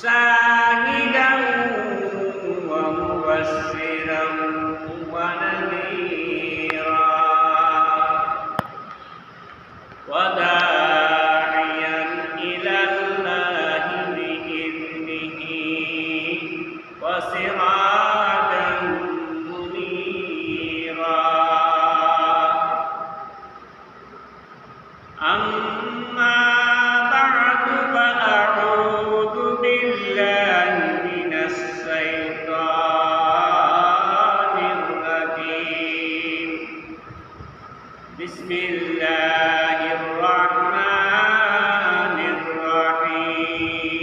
شاهدا ومبشرا ونذيرا وداعيا إلى الله بإذنه وسراجا منيرا أما بعد فأعوذ بالله من الشيطان الرجيم بسم الله الرحمن الرحيم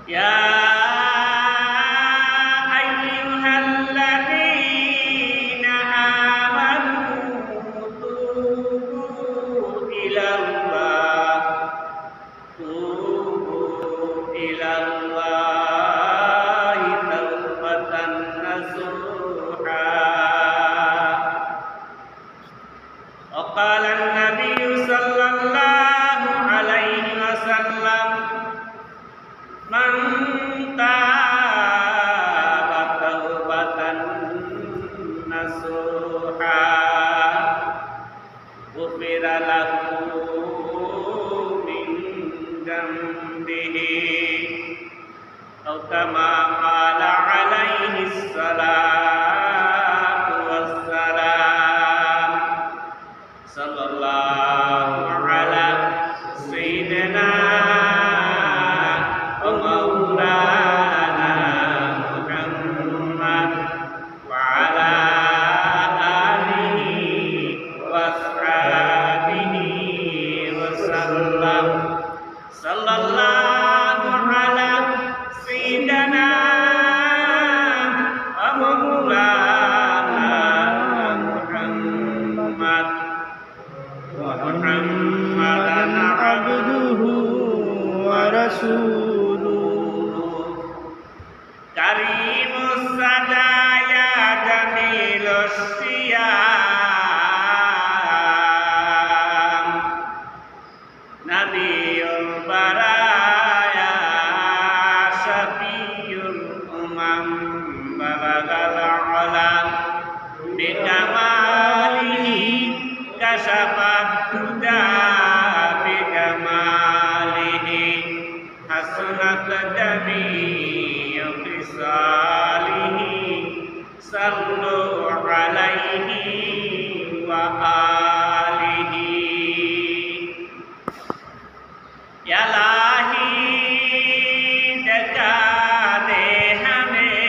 يا أيها الذين آمنوا توبوا إلى الله توبة نصوحا وقال النبي صلى الله عليه وسلم من تاب توبة نصوحا غفر له من ذنبه أو كما قال عليه الصلاة والسلام صلى الله على سيدنا ومولانا محمد وعلى آله وأصحابه وسلم صلى الله على سيدنا ومولانا محمد ومحمدا عبده ورسوله كريم السدايا جميل الصيام نبي البرايا شفيع الأمم بلغ العلا بكماله كشف الهدى بجماله حسنت جميع خصاله صلوا عليه وآله या लाही दिखा दे हमें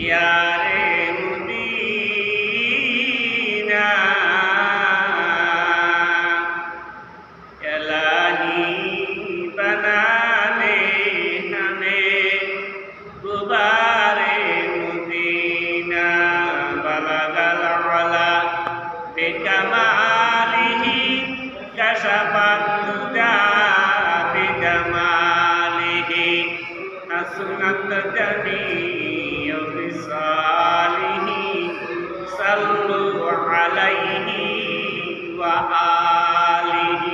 यारे मदीना या लाही बना दे हमें गुबारे मदीना बलगल अला बिकमालिह كشف الهدى بجماله حسنت جميع خصاله صلوا عليه وآله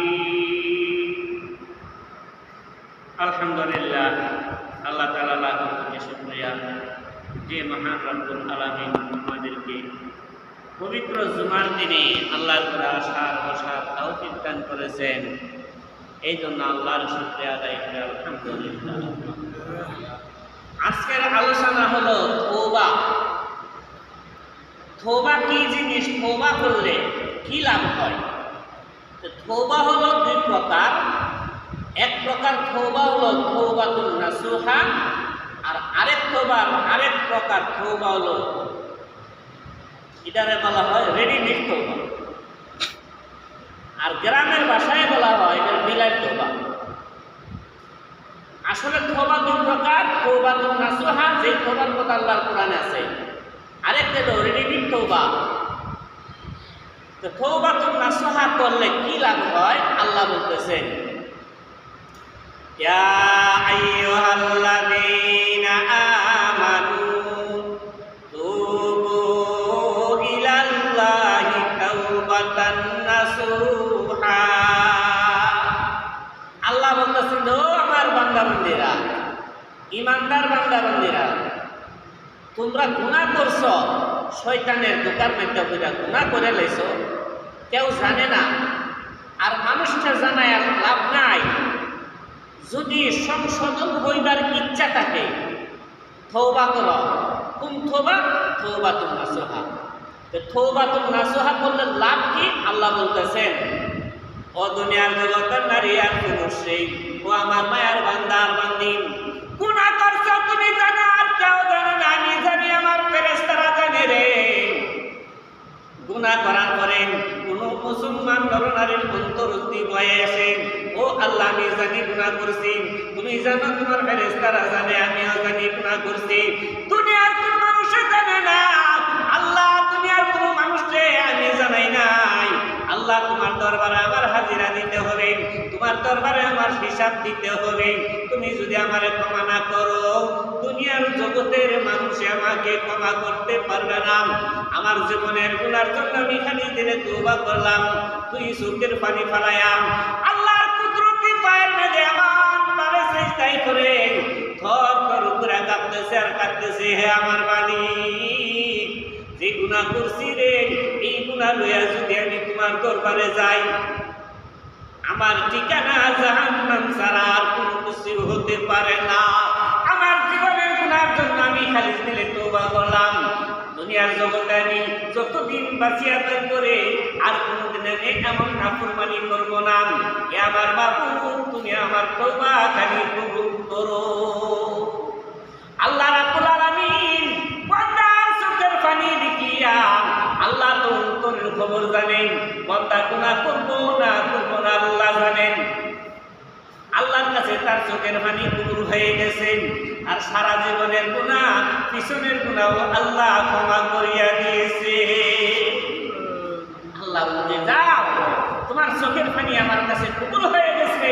الحمد لله আল্লাহ তাআলা লাখো কোটি শুকরিয়া যে মহান রব্বুল আলামিন আমাদেরকে পবিত্র জুমার দিনে আল্লাহর ঘরে আসার বসার তৌফিক দান করেছেন, এই জন্য আল্লাহর শুকরিয়া আদায় করে আলহামদুলিল্লাহ। আজকের আলোচনা হলো তওবা। তওবা কি জিনিস, তওবা করলে কি লাভ হয়? তওবা হলো দুই প্রকার। এক প্রকার তওবা হলো তওবাতুন নাসুহা, আর আরেক প্রকার তওবা হলো এটারে বলা হয় রেডিমেড তওবা, আর গ্রামের ভাষায় বলা হয় এটার বিলাইয়ের তওবা। আসলে তওবা দুই প্রকার, তওবাতুন নাসুহা যে তওবার কথা আল্লাহর কোরআনে আছে, আরেকটা হলো রেডিমেড তওবা। তো তওবাতুন নাসুহা করলে কি লাভ হয় আল্লাহ বলতেছেন, ইয়া আইয়ুহাল্লাযীনা আমানু তুবু ইলাল্লাহি ইমানদার বান্দা বান্দিরা, তোমরা গুনাহ করছো, শয়তানের দোকান মধ্যে বইরা গুনাহ করে লাইছো, কেউ জানে না, আর মানুষটা জানায় আর লাভ নাই। যদি সংশোধন হইবার ইচ্ছা থাকে, তওবা করো। কোন তওবা? তওবাতুন নাসুহা। তওবাতুন নাসুহা করলে লাভ কি? আল্লাহ বলতেছেন, ও দুনিয়ার জগতের নারী আর পুরুষ, ও আমার মায়ার বান্দা আর বান্দি, গুনাহ করছো তুমি জানো, আর কেউ জানে না, আমি জানি, আমার ফেরেশতারা জানে রে। গুনাহ করার পরে কোন মুসলমান নরনারীর অন্তরস্থি বয়ে আসে, ও আল্লাহ আমি জানি গুনাহ করছি, তুমি জানো, তোমার ফেরেশতারা জানে, আমিও জানি গুনাহ করছি। দুনিয়ার কোন মানুষে জানে না, আল্লাহ দুনিয়ার কোন মানুষকে আমি জানাই নাই। আল্লাহ তোমার দরবারে আমার হাজিরা দিতে হবে, তোমার দরবারে আমার হিসাব দিতে হবে। তুমি যদি আমারে ক্ষমা না করো, দুনিয়ার জগতের মানুষে আমাকে ক্ষমা করতে পারবে না। আমার জীবনের গুনার জন্য আমি খালি দিলে তওবা করলাম, তুই চোখের পানি ফালাইয়াম আল্লাহর কুদরতি পায়ের মেঝে আমার পারে সিজদাই করে থর থর উপরে কাঁপতেছে আর কাঁদতেছে, হে আমার মালিক, যে গুনাহ করছি রে, এই গুনাহ লইয়া যদি আমি তোমার দরবারে যাই, আমার ঠিকানা জাহান্নাম ছাড়া আর কোনো কিছু হতে পারে না। আমার জীবনের গুনার জন্য আমি খালিস দিলে তওবা করলাম, দুনিয়ার জগতে আমি যতদিন বাঁচিয়া থাকবো আর কোনোদিন আমি এমন নাফরমানি করব না। এ আমার মাবুদ, তুমি আমার তওবা খালি কবুল করো। আল্লাহ রাব্বুল আলামিন বান্দার চোখের পানি দেখিয়া, আল্লাহ তো অন্তরের খবর জানেন, বান্দা গুনাহ করবো না আল্লাহ জানেন। আল্লাহর কাছে তার চোখের পানি কবুল হয়ে গেছে, আর সারা জীবনের গুনাহ, পিছনের গুনাহও আল্লাহ ক্ষমা করিয়া দিয়েছে। আল্লাহ বলে, যাও, তোমার চোখের পানি আমার কাছে কবুল হয়ে গেছে,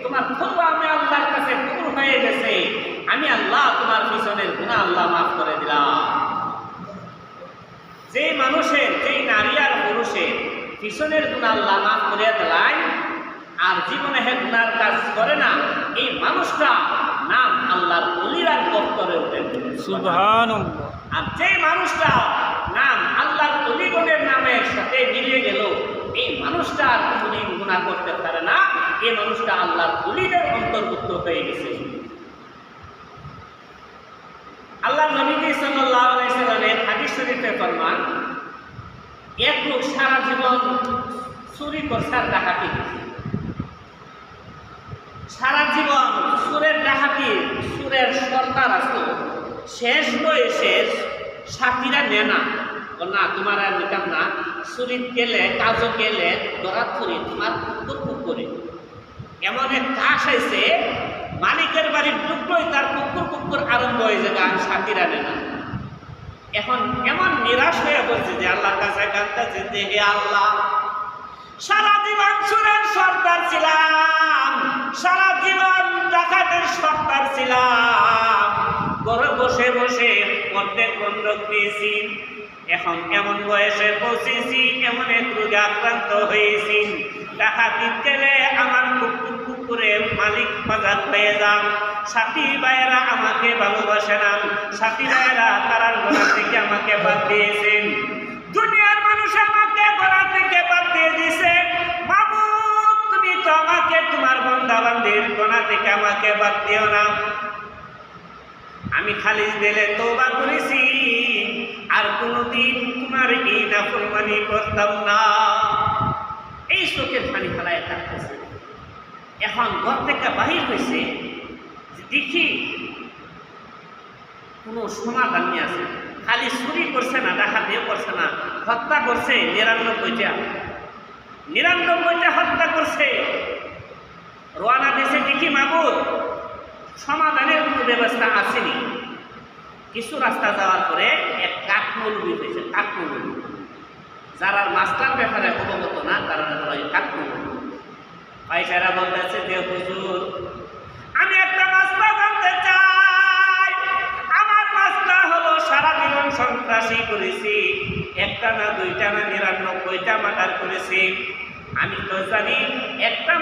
তোমার তওবা আমি আল্লাহর কাছে কবুল হয়ে গেছে, আমি আল্লাহ তোমার পিছনের গুনাহ আল্লাহ মাফ করে দিলাম। যে মানুষের, যেই নারী আর পুরুষের পিছনের গুনাহ আল্লাহ মাফ করিয়া দিলেন, আর জীবনে হে গুনার কাজ করে না, এই মানুষটা নাম আল্লাহর ওলির দপ্তরে উঠে। সুবহানাল্লাহ। আর যে মানুষটা নাম আল্লাহর ওলিগণের নামের সাথে মিলিয়ে গেল, এই মানুষটা আর কোনোদিন গুনাহ করতে পারে না, এই মানুষটা আল্লাহর ওলিদের অন্তর্ভুক্ত হয়ে গেছে। আল্লাহ নবী সাল্লাল্লাহু আলাইহি সাল্লামের হাদিস শরীফে ফরমান, এক লোক সারা জীবন চুরি করছে আর ডাকাতি করছে, সারা জীবন সুরের ডাকাতি, সুরের সরকার আসতো, শেষ বয়সে সাথীরা নেয় না, না তোমার আর নিতাম না, চুরিত গেলে, কাজও গেলে দরাত করি তোমার কুকুর করে। এমন এক কাশ হয়েছে, মালিকের বাড়ির টুকরোই তার কুকুর আরম্ভ হয়েছে, গান সাথীরা নেয় না। এখন এমন নিরাশ হয়ে পড়ছে যে আল্লাহর কাছে কাঁদতেছে যে, হে আল্লাহ, সারা জীবন সুরের সর্দার ছিলাম, সারা জীবন ডাকাতের সর্দার ছিলাম, ঘরে বসে বসে অর্ধেক বন্ধক পেয়েছি, এখন এমন বয়সে পৌঁছেছি, এমন এক রোগে আক্রান্ত হয়েছি, ডাকাতি গেলে আমার কুকুরে মালিক মজাক হয়ে যান, সাথী ভাইয়েরা আমাকে ভালোবাসে না, সাথী ভাইয়েরা তারার গোড়া থেকে আমাকে বাদ দিয়েছেন, দুনিয়ার মানুষ আমাকে গোড়া থেকে বাদ দিয়ে দিয়েছে। মাবুদ, তুমি তো আমাকে তোমার বান্দা বান্দির গোড়া থেকে আমাকে বাদ দিও না। আমি খালিস দিলে তওবা করেছি, আর কোনোদিন তোমার এই নাফরমানি করতাম না। এই চোখের পানি ফেলায় থাকতেছে। এখন ঘর থেকে বাহির হয়েছে, দেখি কোনো সমাধান নিয়ে আছে, খালি চুরি করছে না, ডাকাতিও করছে না, হত্যা করছে 99টা হত্যা করছে। রওনা দেশে দেখি মাবুদ সমাধানের কোনো ব্যবস্থা আসেনি। কিছু রাস্তা যাওয়ার পরে এক কাঠমৌলবি হয়েছে, কাঠমৌলবি, যারা মাস্টার ব্যাপারে অবগত না তারা বলা হয় কাঠমৌলবি। পয়সারা বলতেছে যে হুজুর, আমি একটা মাস্টার জানতে চাই, আমার মাস্টার হলো সারা জীবন সন্ত্রাসী করেছি, একটা না দুইটা না 99টা মার্ডার করেছি, আমি তো জানি একটা